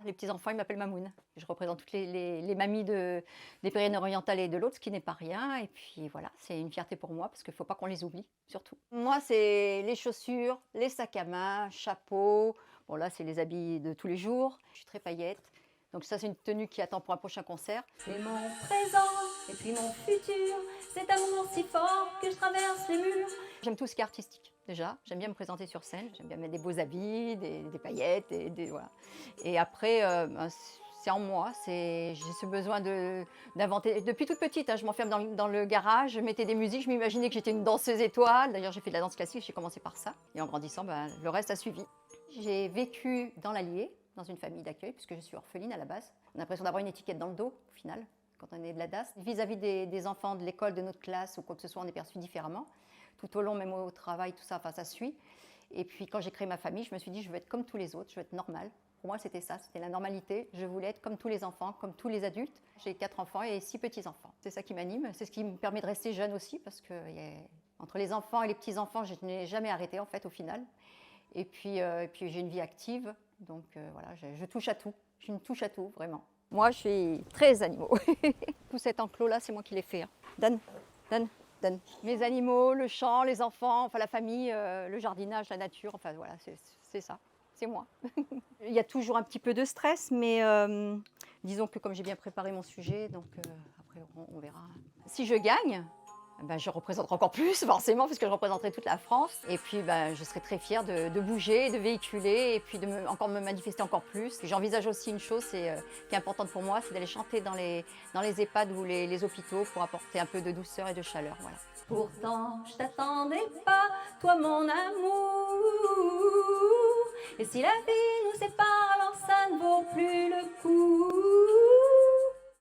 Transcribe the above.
Les petits-enfants, ils m'appellent Mamoun. Je représente toutes les mamies des Pyrénées-Orientales et de l'autre, ce qui n'est pas rien. Et puis voilà, c'est une fierté pour moi parce qu'il ne faut pas qu'on les oublie, surtout. Moi, c'est les chaussures, les sacs à main, chapeau. Bon, là, c'est les habits de tous les jours. Je suis très paillette. Donc ça, c'est une tenue qui attend pour un prochain concert. C'est mon présent et puis mon futur. C'est amour si fort que je traverse les murs. J'aime tout ce qui est artistique, déjà. J'aime bien me présenter sur scène. J'aime bien mettre des beaux habits, des paillettes, voilà. Et après, c'est en moi. J'ai ce besoin d'inventer. Depuis toute petite, hein, je m'enferme dans le garage, je mettais des musiques, je m'imaginais que j'étais une danseuse étoile. D'ailleurs, j'ai fait de la danse classique, j'ai commencé par ça. Et en grandissant, le reste a suivi. J'ai vécu dans l'Allier, dans une famille d'accueil, puisque je suis orpheline à la base. On a l'impression d'avoir une étiquette dans le dos, au final, quand on est de la DAS. Vis-à-vis des enfants de l'école, de notre classe ou quoi que ce soit, on est perçu différemment. Tout au long, même au travail, tout ça, enfin, ça suit. Et puis, quand j'ai créé ma famille, je me suis dit, je veux être comme tous les autres, je veux être normale. Pour moi, c'était ça, c'était la normalité. Je voulais être comme tous les enfants, comme tous les adultes. J'ai 4 enfants et 6 petits-enfants. C'est ça qui m'anime, c'est ce qui me permet de rester jeune aussi, parce que entre les enfants et les petits-enfants, je n'ai jamais arrêté, en fait, au final. Et puis j'ai une vie active, donc voilà, je touche à tout. Je suis une touche à tout, vraiment. Moi, je suis très animaux. Tout cet enclos-là, c'est moi qui l'ai fait. Hein. Dan, Dan, Dan. Mes animaux, le champ, les enfants, enfin la famille, le jardinage, la nature, enfin voilà, c'est ça. C'est moi. Il y a toujours un petit peu de stress, mais disons que comme j'ai bien préparé mon sujet, donc après on verra. Si je gagne, je représenterai encore plus, forcément, puisque je représenterai toute la France. Et puis, je serai très fière de bouger, de véhiculer, et puis de me manifester encore plus. J'envisage aussi une chose qui est importante pour moi, c'est d'aller chanter dans les EHPAD ou les hôpitaux pour apporter un peu de douceur et de chaleur. Voilà. Pourtant, je t'attendais pas, toi mon amour. Et si la vie nous sépare, alors ça ne vaut plus